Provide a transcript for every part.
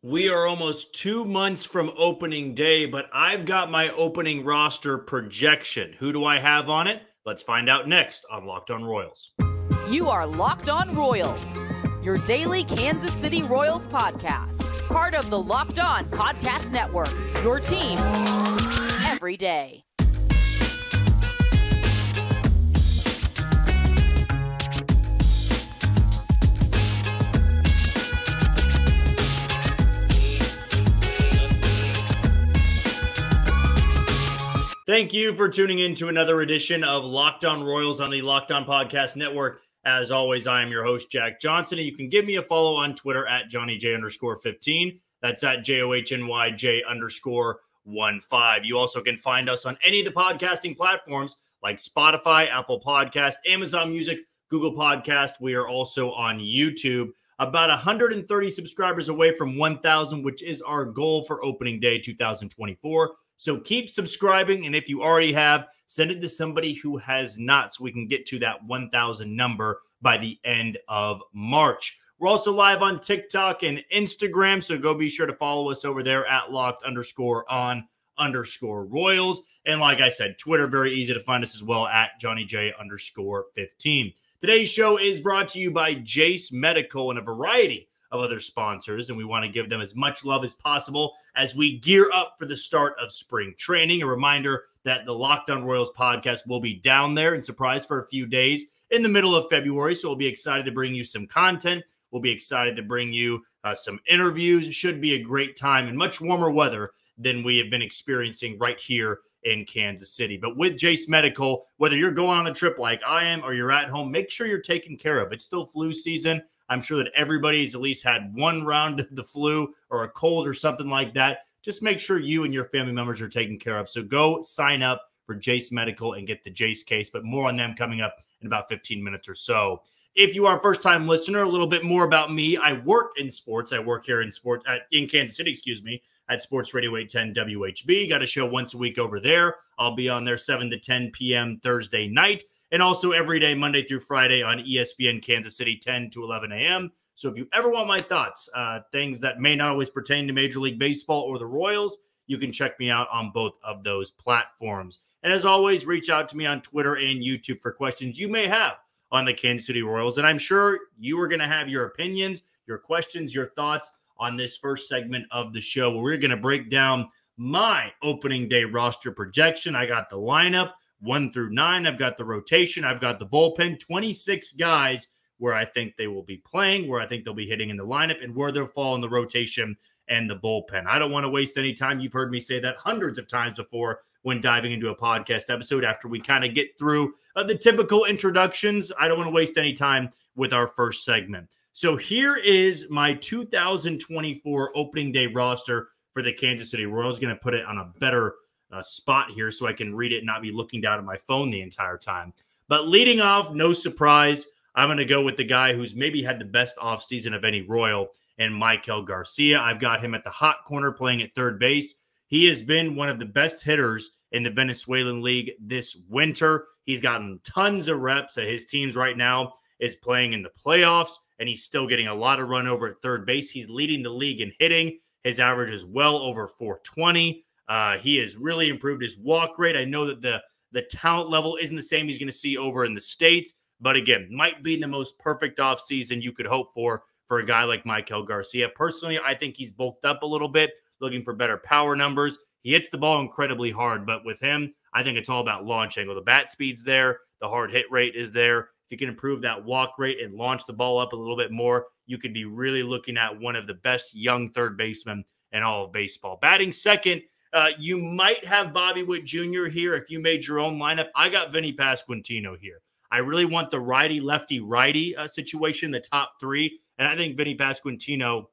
We are almost 2 months from opening day, but I've got my opening roster projection. Who do I have on it? Let's find out next on Locked On Royals. You are Locked On Royals, your daily Kansas City Royals podcast. Part of the Locked On Podcast Network, your team every day. Thank you for tuning in to another edition of Locked On Royals on the Locked On Podcast Network. As always, I am your host, Jack Johnson, and you can give me a follow on Twitter at JohnnyJ_15. That's at JOHNYJ_15. You also can find us on any of the podcasting platforms like Spotify, Apple Podcast, Amazon Music, Google Podcast. We are also on YouTube. About 130 subscribers away from 1,000, which is our goal for opening day 2024. So keep subscribing, and if you already have, send it to somebody who has not so we can get to that 1,000 number by the end of March. We're also live on TikTok and Instagram, so go be sure to follow us over there at locked_on_Royals. And like I said, Twitter, very easy to find us as well at JohnnyJ_15. Today's show is brought to you by Jase Medical and a variety of other sponsors, and we want to give them as much love as possible as we gear up for the start of spring training. A reminder that the Locked On Royals podcast will be down there in surprise for a few days in the middle of February, so we'll be excited to bring you some content. We'll be excited to bring you some interviews. It should be a great time in much warmer weather than we have been experiencing right here in Kansas City. But with Jase Medical, whether you're going on a trip like I am or you're at home, make sure you're taken care of. It's still flu season. I'm sure that everybody's at least had one round of the flu or a cold or something like that. Just make sure you and your family members are taken care of. So go sign up for Jase Medical and get the Jase case, but more on them coming up in about 15 minutes or so. If you are a first-time listener, a little bit more about me. I work in sports. I work here in sports in Kansas City, at Sports Radio 810 WHB. Got a show once a week over there. I'll be on there 7 to 10 p.m. Thursday night. And also every day, Monday through Friday on ESPN Kansas City, 10 to 11 a.m. So if you ever want my thoughts, things that may not always pertain to Major League Baseball or the Royals, you can check me out on both of those platforms. And as always, reach out to me on Twitter and YouTube for questions you may have on the Kansas City Royals. And I'm sure you are going to have your opinions, your questions, your thoughts on this first segment of the show, where we're going to break down my opening day roster projection. I got the lineup 1 through 9. I've got the rotation. I've got the bullpen, 26 guys where I think they will be playing, where I think they'll be hitting in the lineup, and where they'll fall in the rotation and the bullpen. I don't want to waste any time. You've heard me say that hundreds of times before when diving into a podcast episode after we kind of get through the typical introductions. I don't want to waste any time with our first segment. So here is my 2024 opening day roster for the Kansas City Royals. Going to put it on a better spot here so I can read it and not be looking down at my phone the entire time. But leading off, no surprise, I'm going to go with the guy who's maybe had the best offseason of any Royal, and Maikel Garcia. I've got him at the hot corner playing at third base. He has been one of the best hitters in the Venezuelan League this winter. He's gotten tons of reps. His teams right now is playing in the playoffs, and he's still getting a lot of run over at third base. He's leading the league in hitting. His average is well over 420. He has really improved his walk rate. I know that the talent level isn't the same he's going to see over in the States, but again, might be the most perfect offseason you could hope for a guy like Maikel Garcia. Personally, I think he's bulked up a little bit, looking for better power numbers. He hits the ball incredibly hard, but with him, I think it's all about launch angle. The bat speed's there. The hard hit rate is there. If you can improve that walk rate and launch the ball up a little bit more, you could be really looking at one of the best young third basemen in all of baseball. Batting second, you might have Bobby Witt Jr. here if you made your own lineup. I got Vinny Pasquantino here. I really want the righty-lefty-righty situation, the top three, and I think Vinny Pasquantino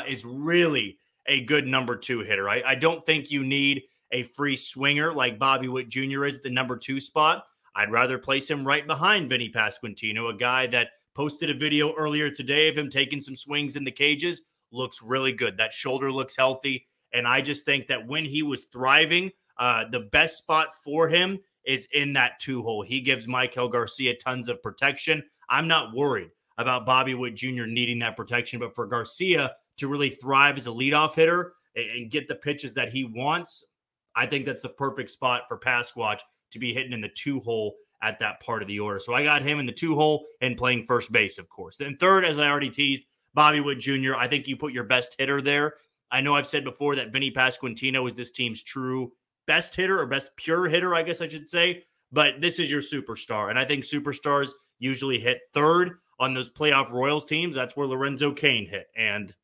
is really a good number 2 hitter. I don't think you need a free swinger like Bobby Witt Jr. is at the number 2 spot. I'd rather place him right behind Vinny Pasquantino, a guy that posted a video earlier today of him taking some swings in the cages. Looks really good. That shoulder looks healthy. And I just think that when he was thriving, the best spot for him is in that 2 hole. He gives Maikel Garcia tons of protection. I'm not worried about Bobby Witt Jr. needing that protection. But for Garcia to really thrive as a leadoff hitter and get the pitches that he wants, I think that's the perfect spot for Pasquatch to be hitting in the 2-hole at that part of the order. So I got him in the 2-hole and playing first base, of course. Then third, as I already teased, Bobby Witt Jr. I think you put your best hitter there. I know I've said before that Vinny Pasquantino is this team's true best hitter, or best pure hitter, I guess I should say. But this is your superstar. And I think superstars usually hit third on those playoff Royals teams. That's where Lorenzo Cain hit. And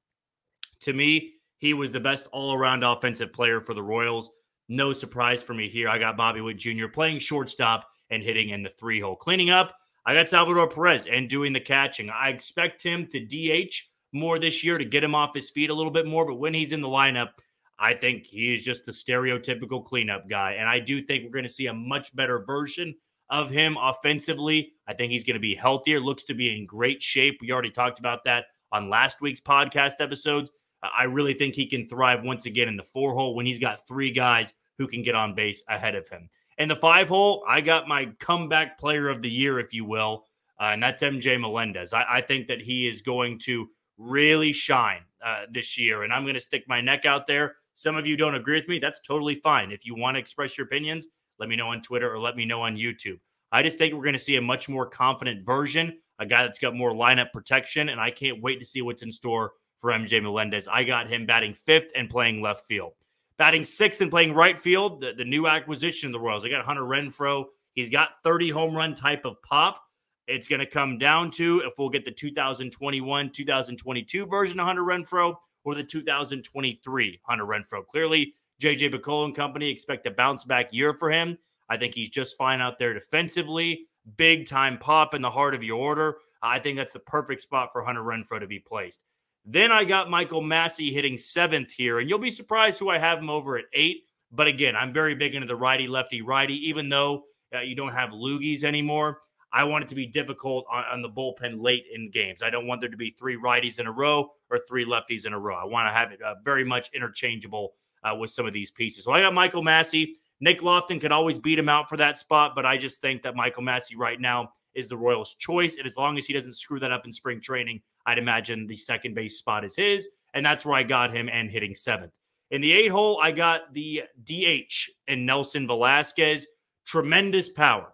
to me, he was the best all-around offensive player for the Royals. No surprise for me here. I got Bobby Witt Jr. playing shortstop and hitting in the 3-hole. Cleaning up, I got Salvador Perez and doing the catching. I expect him to DH more this year to get him off his feet a little bit more. But when he's in the lineup, I think he is just the stereotypical cleanup guy. And I do think we're going to see a much better version of him offensively. I think he's going to be healthier, looks to be in great shape. We already talked about that on last week's podcast episodes. I really think he can thrive once again in the 4-hole when he's got 3 guys who can get on base ahead of him. In the 5-hole, I got my comeback player of the year, if you will, and that's MJ Melendez. I think that he is going to really shine this year, and I'm going to stick my neck out there. Some of you don't agree with me. That's totally fine. If you want to express your opinions, let me know on Twitter or let me know on YouTube. I just think we're going to see a much more confident version, a guy that's got more lineup protection, and I can't wait to see what's in store for MJ Melendez. I got him batting 5th and playing left field. Batting 6th and playing right field, the new acquisition of the Royals. I got Hunter Renfroe. He's got 30 home run type of pop. It's going to come down to if we'll get the 2021-2022 version of Hunter Renfroe or the 2023 Hunter Renfroe. Clearly, J.J. Picollo and company expect a bounce-back year for him. I think he's just fine out there defensively. Big-time pop in the heart of your order. I think that's the perfect spot for Hunter Renfroe to be placed. Then I got Michael Massey hitting 7th here, and you'll be surprised who I have him over at 8. But again, I'm very big into the righty-lefty-righty, even though you don't have loogies anymore. I want it to be difficult on the bullpen late in games. I don't want there to be 3 righties in a row or 3 lefties in a row. I want to have it very much interchangeable with some of these pieces. So I got Michael Massey. Nick Lofton could always beat him out for that spot, but I just think that Michael Massey right now is the Royals' choice. And as long as he doesn't screw that up in spring training, I'd imagine the second base spot is his. And that's where I got him and hitting 7th. In the 8-hole, I got the DH and Nelson Velasquez. Tremendous power.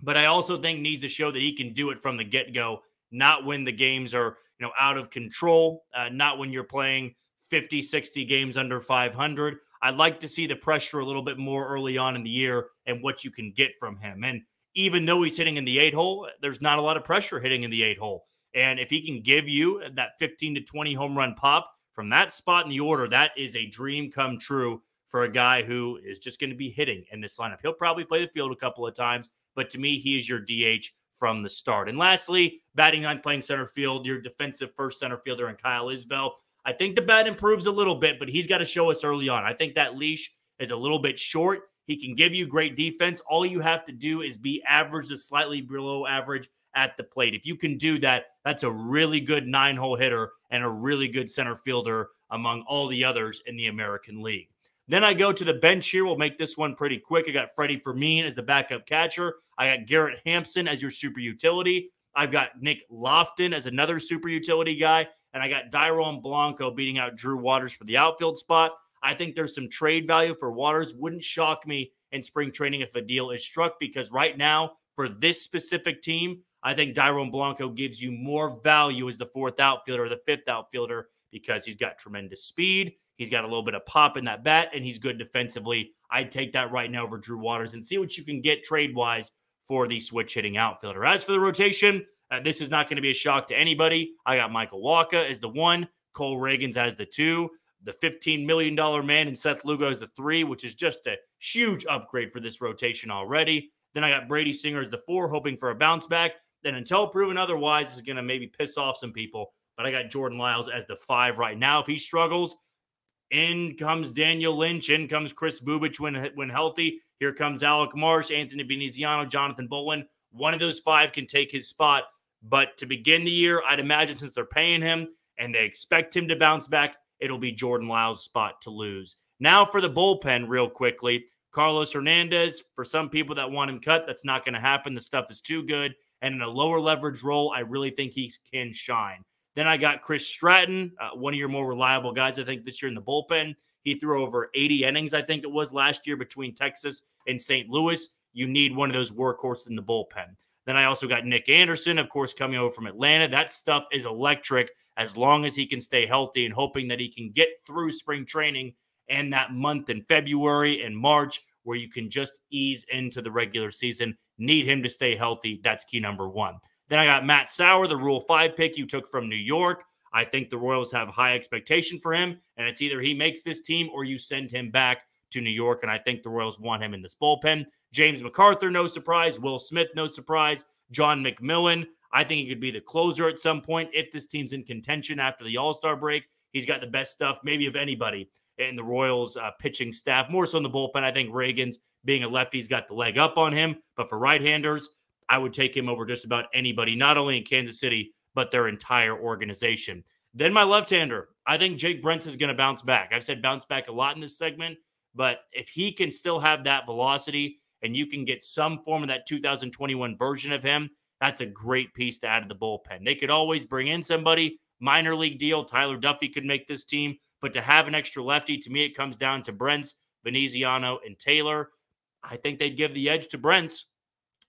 But I also think needs to show that he can do it from the get-go, not when the games are out of control, not when you're playing 50, 60 games under 500. I'd like to see the pressure a little bit more early on in the year and what you can get from him. And even though he's hitting in the 8-hole, there's not a lot of pressure hitting in the 8-hole. And if he can give you that 15 to 20 home run pop from that spot in the order, that is a dream come true for a guy who is just going to be hitting in this lineup. He'll probably play the field a couple of times, but to me, he is your DH from the start. And lastly, batting on playing center field, your defensive first center fielder in Kyle Isbell. I think the bat improves a little bit, but he's got to show us early on. I think that leash is a little bit short. He can give you great defense. All you have to do is be average to slightly below average at the plate. If you can do that, that's a really good 9-hole hitter and a really good center fielder among all the others in the American League. Then I go to the bench here. We'll make this one pretty quick. I got Freddie Fermin as the backup catcher. I got Garrett Hampson as your super utility. I've got Nick Lofton as another super utility guy. And I got Dairon Blanco beating out Drew Waters for the outfield spot. I think there's some trade value for Waters. Wouldn't shock me in spring training if a deal is struck, because right now, for this specific team, I think Dairon Blanco gives you more value as the 4th outfielder or the 5th outfielder because he's got tremendous speed. He's got a little bit of pop in that bat, and he's good defensively. I'd take that right now over Drew Waters and see what you can get trade-wise for the switch-hitting outfielder. As for the rotation, this is not going to be a shock to anybody. I got Michael Wacha as the 1, Cole Reagans as the 2, the $15 million man and Seth Lugo as the 3, which is just a huge upgrade for this rotation already. Then I got Brady Singer as the 4, hoping for a bounce back. Then until proven otherwise, this is going to maybe piss off some people. But I got Jordan Lyles as the 5 right now. If he struggles, in comes Daniel Lynch. In comes Chris Bubich when healthy. Here comes Alec Marsh, Anthony Veneziano, Jonathan Bolin. One of those 5 can take his spot. But to begin the year, I'd imagine since they're paying him and they expect him to bounce back, it'll be Jordan Lyles' spot to lose. Now for the bullpen real quickly. Carlos Hernandez, for some people that want him cut, that's not going to happen. The stuff is too good. And in a lower leverage role, I really think he can shine. Then I got Chris Stratton, one of your more reliable guys, I think, this year in the bullpen. He threw over 80 innings, I think it was, last year between Texas and St. Louis. You need one of those workhorses in the bullpen. Then I also got Nick Anderson, of course, coming over from Atlanta. That stuff is electric as long as he can stay healthy, and hoping that he can get through spring training and that month in February and March where you can just ease into the regular season. Need him to stay healthy. That's key number one. Then I got Matt Sauer, the Rule 5 pick you took from New York. I think the Royals have high expectation for him, and it's either he makes this team or you send him back to New York, and I think the Royals want him in this bullpen. James MacArthur, no surprise. Will Smith, no surprise. John McMillan, I think he could be the closer at some point if this team's in contention after the All-Star break. He's got the best stuff, maybe of anybody in the Royals pitching staff, more so in the bullpen. I think Reagan's, being a lefty, he's got the leg up on him, but for right-handers, I would take him over just about anybody, not only in Kansas City, but their entire organization. Then my left-hander, I think Jake Brentz is going to bounce back. I've said bounce back a lot in this segment, but if he can still have that velocity and you can get some form of that 2021 version of him, that's a great piece to add to the bullpen. They could always bring in somebody, minor league deal. Tyler Duffy could make this team, but to have an extra lefty, to me, it comes down to Brentz, Veneziano, and Taylor. I think they'd give the edge to Brentz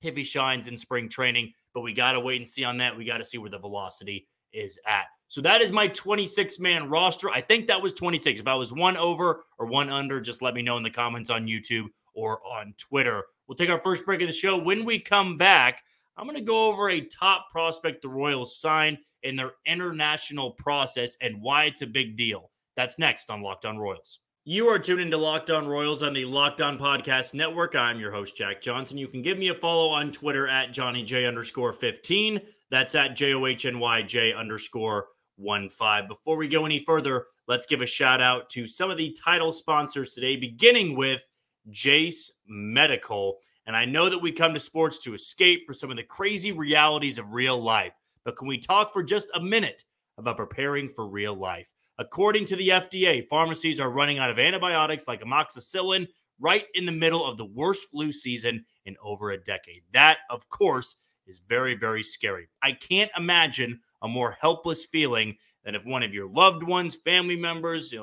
if he shines in spring training, but we got to wait and see on that. We got to see where the velocity is at. So that is my 26-man roster. I think that was 26. If I was one over or one under, just let me know in the comments on YouTube or on Twitter. We'll take our first break of the show. When we come back, I'm going to go over a top prospect the Royals signed in their international process and why it's a big deal. That's next on Locked On Royals. You are tuned into Locked On Royals on the Locked On Podcast Network. I'm your host, Jack Johnson. You can give me a follow on Twitter at JohnnyJ_15. That's at JOHNYJ_15. Before we go any further, let's give a shout out to some of the title sponsors today, beginning with Jase Medical. And I know that we come to sports to escape for some of the crazy realities of real life, but can we talk for just a minute about preparing for real life? According to the FDA, pharmacies are running out of antibiotics like amoxicillin right in the middle of the worst flu season in over a decade. That, of course, is very, very scary. I can't imagine a more helpless feeling than if one of your loved ones, family members,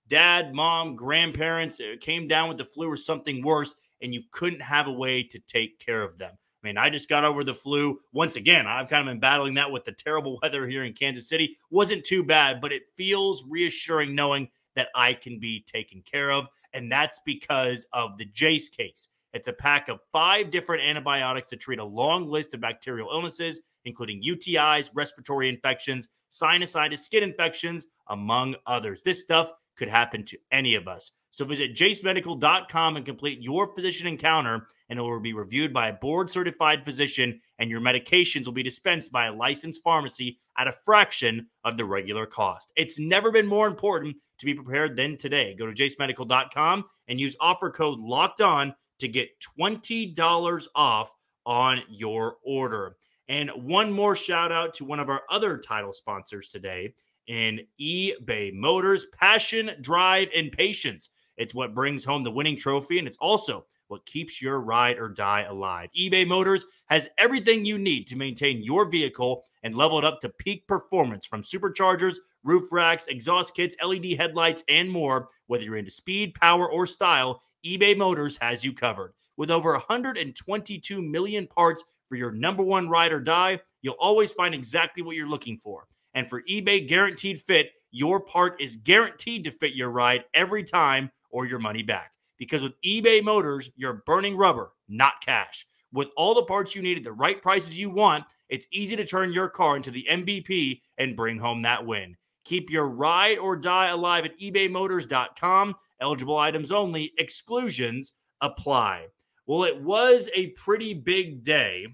dad, mom, grandparents came down with the flu or something worse, and you couldn't have a way to take care of them. I mean, I just got over the flu. Once again, I've kind of been battling that with the terrible weather here in Kansas City. Wasn't too bad, but it feels reassuring knowing that I can be taken care of, and that's because of the Jase case. It's a pack of 5 different antibiotics to treat a long list of bacterial illnesses, including UTIs, respiratory infections, sinusitis, skin infections, among others. This stuff could happen to any of us. So visit jasemedical.com and complete your physician encounter, and it will be reviewed by a board-certified physician, and your medications will be dispensed by a licensed pharmacy at a fraction of the regular cost. It's never been more important to be prepared than today. Go to jasemedical.com and use offer code LOCKEDON to get $20 off on your order. And one more shout out to one of our other title sponsors today in eBay Motors. Passion, drive, and patience. It's what brings home the winning trophy, and it's also what keeps your ride or die alive. eBay Motors has everything you need to maintain your vehicle and level it up to peak performance, from superchargers, roof racks, exhaust kits, LED headlights, and more. Whether you're into speed, power, or style, eBay Motors has you covered. With over 122 million parts for your number one ride or die, you'll always find exactly what you're looking for. And for eBay Guaranteed Fit, your part is guaranteed to fit your ride every time or your money back. Because with eBay Motors, you're burning rubber, not cash. With all the parts you need at the right prices you want, it's easy to turn your car into the MVP and bring home that win. Keep your ride or die alive at ebaymotors.com. Eligible items only. Exclusions apply. Well, it was a pretty big day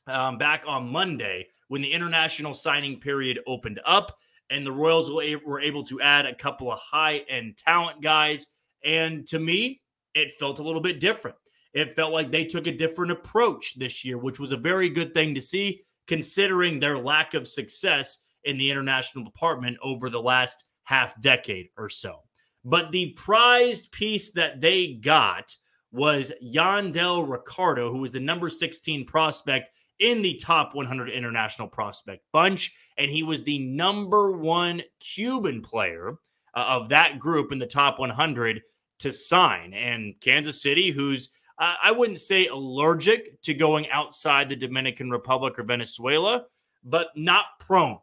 back on Monday when the international signing period opened up, and the Royals were able to add a couple of high-end talent guys. And to me, it felt a little bit different. It felt like they took a different approach this year, which was a very good thing to see, considering their lack of success in the international department over the last half decade or so. But the prized piece that they got was Yandel Ricardo, who was the number 16 prospect in the top 100 international prospect bunch, and he was the #1 Cuban player of that group in the top 100 to sign. And Kansas City, who's I wouldn't say allergic to going outside the Dominican Republic or Venezuela, but not prone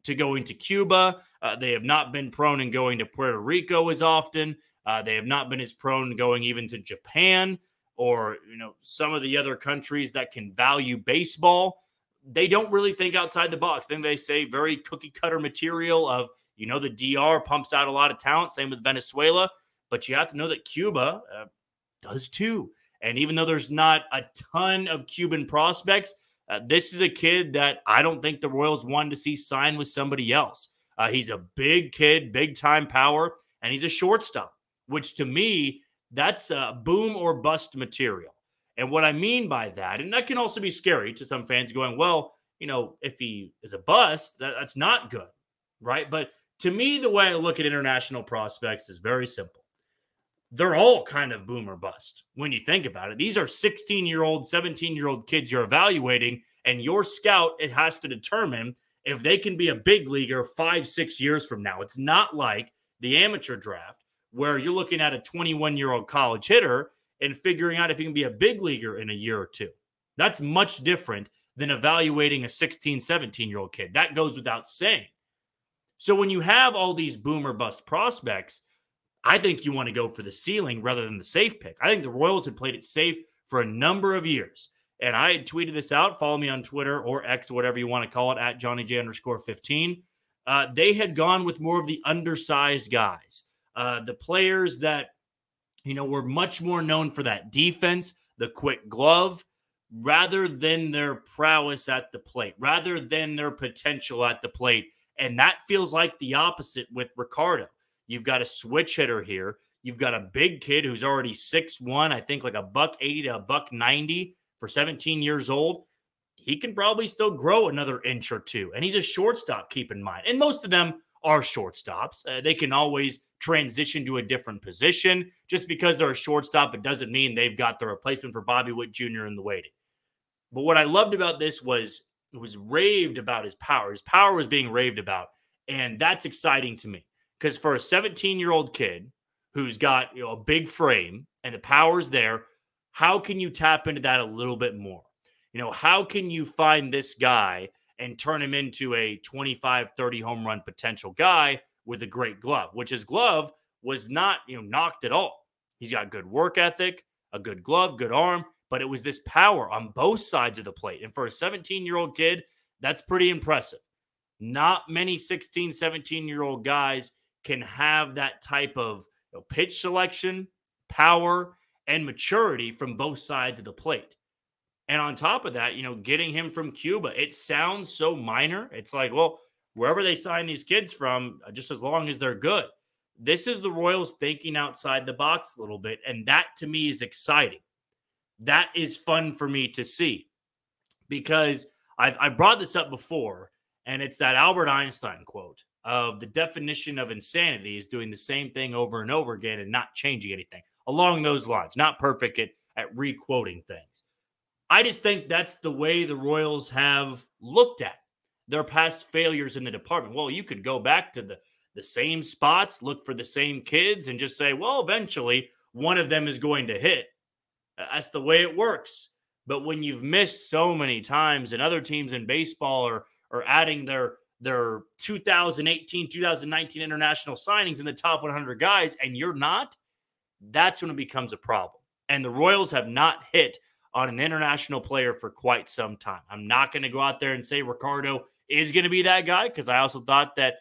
to going to Cuba. They have not been prone in going to Puerto Rico as often. They have not been as prone to going even to Japan or, some of the other countries that can value baseball. They don't really think outside the box. Then they say very cookie cutter material of, the DR pumps out a lot of talent. Same with Venezuela. But you have to know that Cuba does too. And even though there's not a ton of Cuban prospects, this is a kid that I don't think the Royals wanted to see sign with somebody else. He's a big kid, big-time power, and he's a shortstop, which to me, that's boom or bust material. And what I mean by that, and that can also be scary to some fans going, well, if he is a bust, that's not good, right? But to me, the way I look at international prospects is very simple. They're all kind of boom or bust when you think about it. These are 16-year-old, 17-year-old kids you're evaluating, and your scout, it has to determine if they can be a big leaguer 5-6 years from now. It's not like the amateur draft where you're looking at a 21-year-old college hitter and figuring out if he can be a big leaguer in a year or two. That's much different than evaluating a 16, 17-year-old kid. That goes without saying. So when you have all these boom or bust prospects, I think you want to go for the ceiling rather than the safe pick. I think the Royals had played it safe for a number of years. And I had tweeted this out. Follow me on Twitter or X, whatever you want to call it, at JohnnyJ_15. They had gone with more of the undersized guys. The players that, were much more known for that defense, the quick glove, rather than their prowess at the plate, rather than their potential at the plate. And that feels like the opposite with Ricardo. You've got a switch hitter here. You've got a big kid who's already 6'1", I think like $180 to $190 for 17 years old. He can probably still grow another inch or two. And he's a shortstop, keep in mind. And most of them are shortstops. They can always transition to a different position. Just because they're a shortstop, it doesn't mean they've got the replacement for Bobby Witt Jr. in the waiting. But what I loved about this was it was raved about his power. His power was being raved about. And that's exciting to me. Because for a 17-year-old kid who's got a big frame and the power's there, how can you tap into that a little bit more? How can you find this guy and turn him into a 25, 30 home run potential guy with a great glove, which his glove was not knocked at all. He's got good work ethic, a good glove, good arm, but it was this power on both sides of the plate. And for a 17-year-old kid, that's pretty impressive. Not many 16, 17-year-old guys can have that type of pitch selection, power, and maturity from both sides of the plate. And on top of that, getting him from Cuba, it sounds so minor. It's like, well, wherever they sign these kids from, just as long as they're good. This is the Royals thinking outside the box a little bit, and that to me is exciting. That is fun for me to see because I've brought this up before, and it's that Albert Einstein quote of the definition of insanity is doing the same thing over and over again and not changing anything. Along those lines, not perfect at re-quoting things. I just think that's the way the Royals have looked at their past failures in the department. Well, you could go back to the same spots, look for the same kids, and just say, well, eventually one of them is going to hit. That's the way it works. But when you've missed so many times and other teams in baseball are adding their 2018, 2019 international signings in the top 100 guys, and you're not, that's when it becomes a problem. And the Royals have not hit on an international player for quite some time. I'm not going to go out there and say Ricardo is going to be that guy because I also thought that,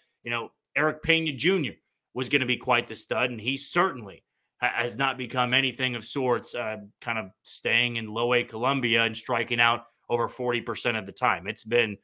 Eric Pena Jr. was going to be quite the stud, and he certainly has not become anything of sorts, kind of staying in low-A Colombia and striking out over 40% of the time. It's been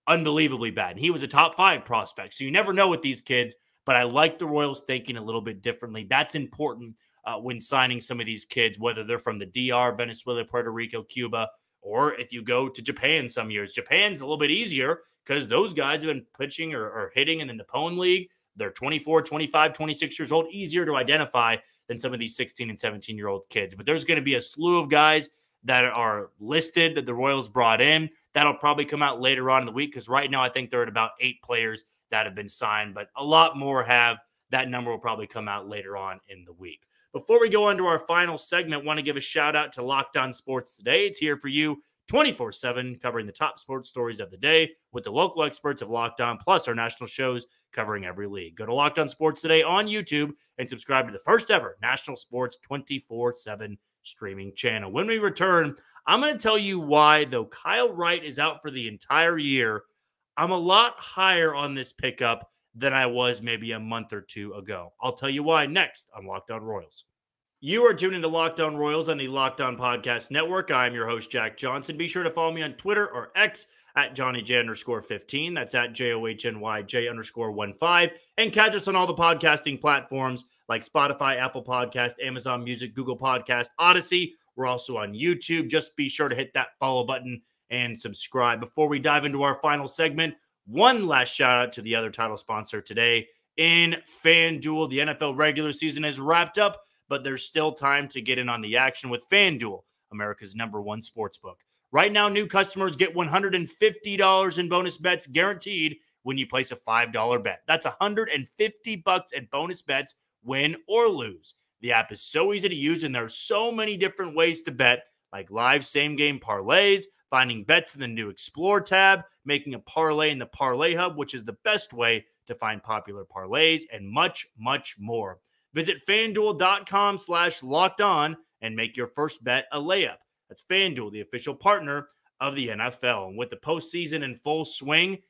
unbelievably bad. And he was a top 5 prospect. So you never know with these kids, but I like the Royals thinking a little bit differently. That's important when signing some of these kids, whether they're from the DR, Venezuela, Puerto Rico, Cuba, or if you go to Japan some years. Japan's a little bit easier because those guys have been pitching or hitting in the Nippon League. They're 24, 25, 26 years old, easier to identify than some of these 16 and 17-year-old kids. But there's going to be a slew of guys that are listed that the Royals brought in That'll probably come out later on in the week because right now I think they're at about 8 players that have been signed, but a lot more have. That number will probably come out later on in the week. Before we go on to our final segment, I want to give a shout out to Locked On Sports Today. It's here for you 24/7, covering the top sports stories of the day with the local experts of Locked On, plus our national shows covering every league. Go to Locked On Sports Today on YouTube and subscribe to the first ever national sports 24/7 streaming channel. When we return, I'm going to tell you why, though Kyle Wright is out for the entire year, I'm a lot higher on this pickup than I was maybe a month or two ago. I'll tell you why next on Locked On Royals. You are tuned into Locked On Royals on the Locked On Podcast Network. I'm your host, Jack Johnson. Be sure to follow me on Twitter or X at JohnnyJ_15. That's at JOHNYJ_15. And catch us on all the podcasting platforms like Spotify, Apple Podcast, Amazon Music, Google Podcast, Odyssey. We're also on YouTube. Just be sure to hit that follow button and subscribe. Before we dive into our final segment, one last shout out to the other title sponsor today in FanDuel. The NFL regular season is wrapped up, but there's still time to get in on the action with FanDuel, America's #1 sportsbook. Right now, new customers get $150 in bonus bets guaranteed when you place a $5 bet. That's $150 in bonus bets, win or lose. The app is so easy to use, and there are so many different ways to bet, like live same-game parlays, finding bets in the new Explore tab, making a parlay in the Parlay Hub, which is the best way to find popular parlays, and much, much more. Visit FanDuel.com/lockedon and make your first bet a layup. That's FanDuel, the official partner of the NFL. And with the postseason in full swing,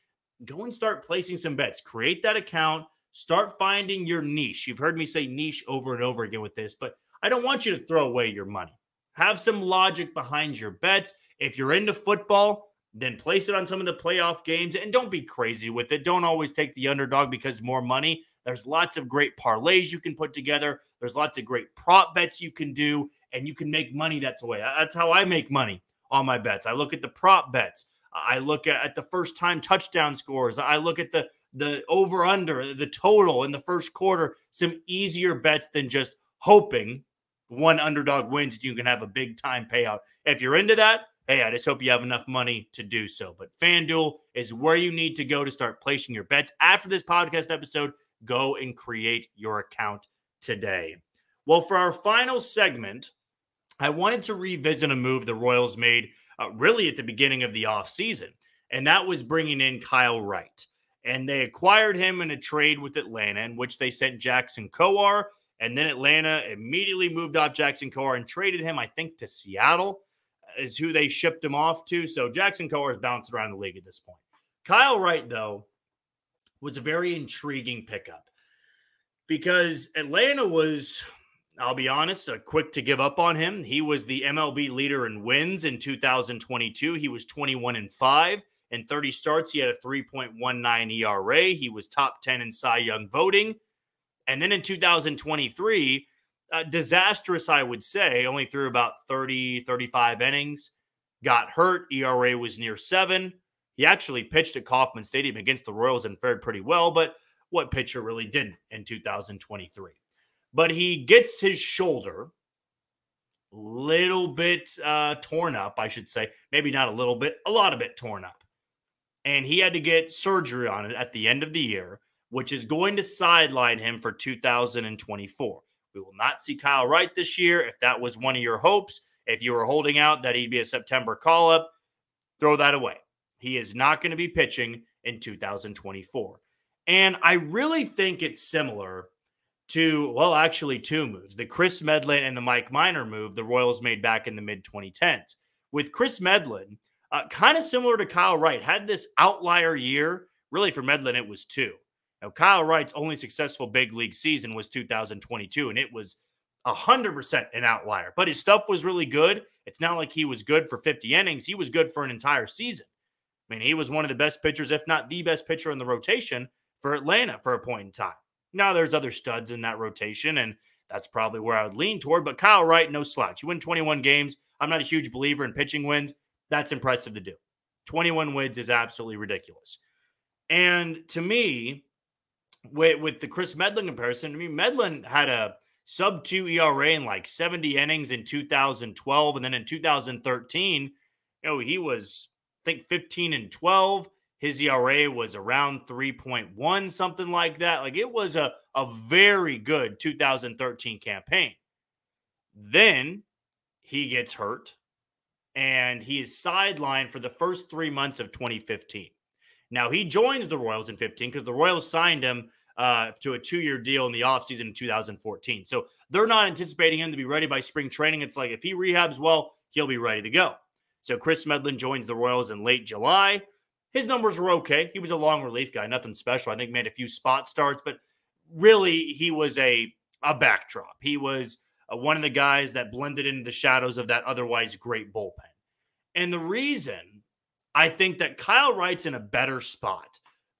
go and start placing some bets. Create that account. Start finding your niche. You've heard me say niche over and over again with this, but I don't want you to throw away your money. Have some logic behind your bets. If you're into football, then place it on some of the playoff games and don't be crazy with it. Don't always take the underdog because more money. There's lots of great parlays you can put together. There's lots of great prop bets you can do, and you can make money that way. That's how I make money on my bets. I look at the prop bets. I look at the first-time touchdown scores. I look at the over-under, the total in the first quarter, some easier bets than just hoping one underdog wins and you can have a big-time payout. If you're into that, hey, I just hope you have enough money to do so. But FanDuel is where you need to go to start placing your bets. After this podcast episode, go and create your account today. Well, for our final segment, I wanted to revisit a move the Royals made really at the beginning of the offseason, and that was bringing in Kyle Wright. And they acquired him in a trade with Atlanta in which they sent Jackson Kowar, and then Atlanta immediately moved off Jackson Kowar and traded him, I think, to Seattle is who they shipped him off to. So Jackson Kowar is bounced around the league at this point. Kyle Wright, though, was a very intriguing pickup because Atlanta was, I'll be honest, quick to give up on him. He was the MLB leader in wins in 2022. He was 21-5. In 30 starts, he had a 3.19 ERA. He was top 10 in Cy Young voting. And then in 2023, disastrous, I would say, only threw about 30, 35 innings, got hurt. ERA was near 7. He actually pitched at Kauffman Stadium against the Royals and fared pretty well, but what pitcher really didn't in 2023? But he gets his shoulder a little bit torn up, I should say. Maybe not a little bit, a lot of it torn up. And he had to get surgery on it at the end of the year, which is going to sideline him for 2024. We will not see Kyle Wright this year. If that was one of your hopes, if you were holding out that he'd be a September call-up, throw that away. He is not going to be pitching in 2024. And I really think it's similar to, well, actually two moves. The Chris Medlin and the Mike Minor move the Royals made back in the mid-2010s. With Chris Medlin, kind of similar to Kyle Wright, had this outlier year. Really, for Medlin, it was 2. Now, Kyle Wright's only successful big league season was 2022, and it was 100% an outlier. But his stuff was really good. It's not like he was good for 50 innings. He was good for an entire season. I mean, he was one of the best pitchers, if not the best pitcher in the rotation for Atlanta for a point in time. Now, there's other studs in that rotation, and that's probably where I would lean toward. But Kyle Wright, no slouch. You win 21 games. I'm not a huge believer in pitching wins. That's impressive to do. 21 wins is absolutely ridiculous. And to me, with the Chris Medlin comparison, I mean, Medlin had a sub-2 ERA in like 70 innings in 2012. And then in 2013, he was think 15-12. His ERA was around 3.1, something like that. Like, it was a very good 2013 campaign. Then he gets hurt, and he is sidelined for the first 3 months of 2015. Now, he joins the Royals in 15 because the Royals signed him to a 2-year deal in the offseason in 2014. So they're not anticipating him to be ready by spring training. It's like, if he rehabs well, he'll be ready to go. So Chris Medlen joins the Royals in late July. His numbers were okay. He was a long relief guy, nothing special. I think made a few spot starts, but really he was a backdrop. He was one of the guys that blended into the shadows of that otherwise great bullpen. And the reason I think that Kyle Wright's in a better spot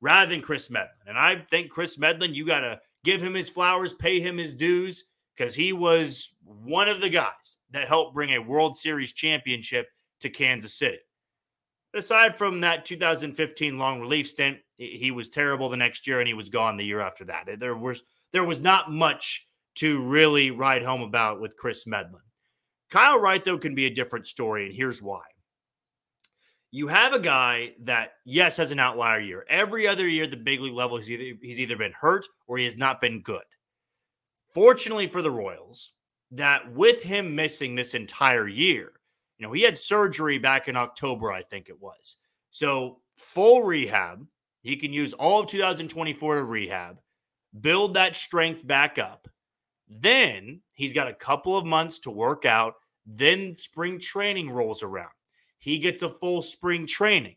rather than Chris Medlen, and I think Chris Medlen, you got to give him his flowers, pay him his dues, because he was one of the guys that helped bring a World Series championship to Kansas City. Aside from that 2015 long relief stint, he was terrible the next year, and he was gone the year after that. There was not much to really write home about with Chris Medlen. Kyle Wright, though, can be a different story, and here's why. You have a guy that, yes, has an outlier year. Every other year at the big league level, he's either been hurt or he has not been good. Fortunately for the Royals, that with him missing this entire year, he had surgery back in October, I think it was. So full rehab. He can use all of 2024 to rehab, build that strength back up. Then he's got a couple of months to work out. Then spring training rolls around. He gets a full spring training.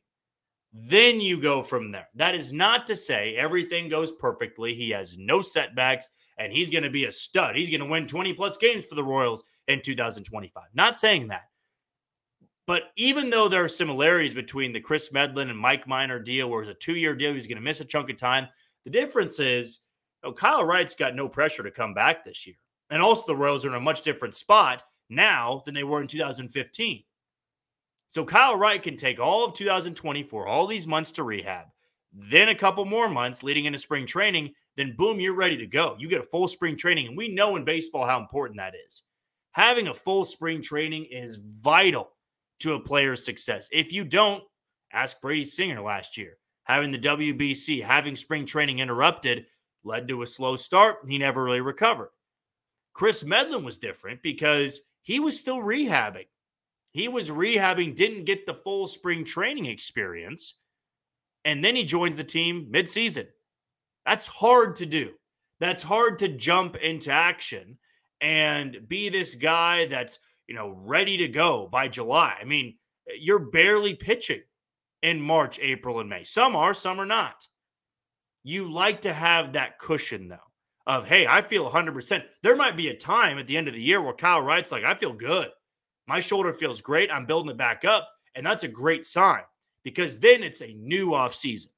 Then you go from there. That is not to say everything goes perfectly. He has no setbacks, and he's going to be a stud. He's going to win 20-plus games for the Royals in 2025. Not saying that. But even though there are similarities between the Chris Medlen and Mike Minor deal, where it's a 2-year deal, he's going to miss a chunk of time, the difference is Kyle Wright's got no pressure to come back this year. And also the Royals are in a much different spot now than they were in 2015. So Kyle Wright can take all of 2024, all these months to rehab, then a couple more months leading into spring training, then boom, you're ready to go. You get a full spring training, and we know in baseball how important that is. Having a full spring training is vital to a player's success. If you don't, ask Brady Singer last year. Having the WBC, having spring training interrupted, led to a slow start. He never really recovered. Chris Medlen was different because he was still rehabbing. He was rehabbing, didn't get the full spring training experience, and then he joins the team midseason. That's hard to do. That's hard to jump into action and be this guy that's, ready to go by July. I mean, you're barely pitching in March, April, and May. Some are not. You like to have that cushion, though, of, hey, I feel 100%. There might be a time at the end of the year where Kyle Wright's like, I feel good. My shoulder feels great. I'm building it back up. And that's a great sign because then it's a new offseason.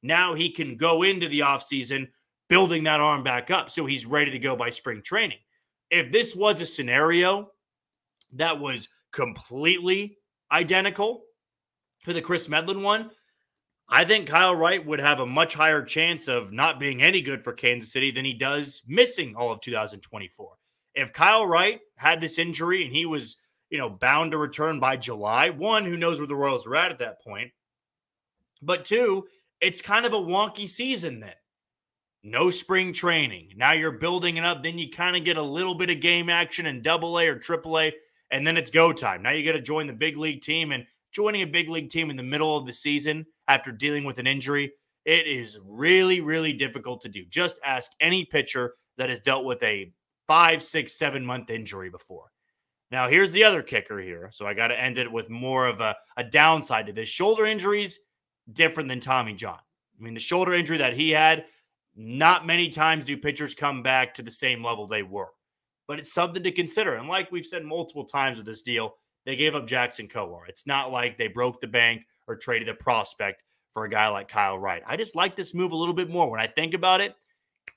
Now he can go into the offseason building that arm back up so he's ready to go by spring training. If this was a scenario that was completely identical to the Chris Medlen one, I think Kyle Wright would have a much higher chance of not being any good for Kansas City than he does missing all of 2024. If Kyle Wright had this injury and he was, bound to return by July, one, who knows where the Royals are at that point, but two, it's kind of a wonky season then. No spring training. Now you're building it up. Then you kind of get a little bit of game action in AA or AAA, and then it's go time. Now you got to join the big league team, and joining a big league team in the middle of the season after dealing with an injury, it is really, really difficult to do. Just ask any pitcher that has dealt with a 5, 6, 7 month injury before. Now, here's the other kicker here. So I got to end it with more of a downside to this. Shoulder injuries, different than Tommy John. I mean, the shoulder injury that he had, not many times do pitchers come back to the same level they were. But it's something to consider. And like we've said multiple times with this deal, they gave up Jackson Kowar. It's not like they broke the bank or traded a prospect for a guy like Kyle Wright. I just like this move a little bit more. When I think about it,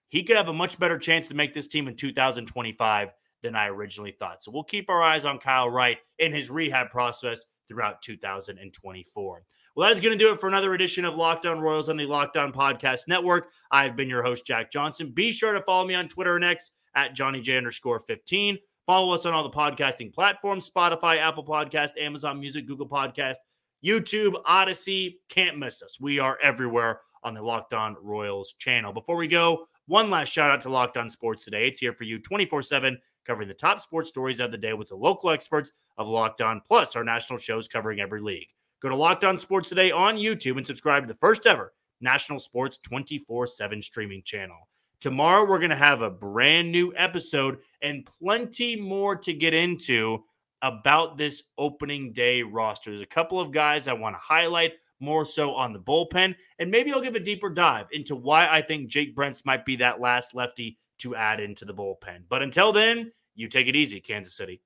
he could have a much better chance to make this team in 2025 than I originally thought. So we'll keep our eyes on Kyle Wright in his rehab process throughout 2024. Well, that is going to do it for another edition of Locked On Royals on the Locked On Podcast Network. I've been your host, Jack Johnson. Be sure to follow me on Twitter and X at JohnnyJ_15. Follow us on all the podcasting platforms, Spotify, Apple Podcast, Amazon Music, Google Podcast, YouTube, Odyssey. Can't miss us. We are everywhere on the Locked On Royals channel. Before we go, one last shout out to Locked On Sports Today. It's here for you 24/7, covering the top sports stories of the day with the local experts of Locked On, plus our national shows covering every league. Go to Locked On Sports Today on YouTube and subscribe to the first ever national sports 24/7 streaming channel. Tomorrow, we're going to have a brand new episode and plenty more to get into about this opening day roster. There's a couple of guys I want to highlight, more so on the bullpen, and maybe I'll give a deeper dive into why I think Jake Brentz might be that last lefty to add into the bullpen. But until then, you take it easy, Kansas City.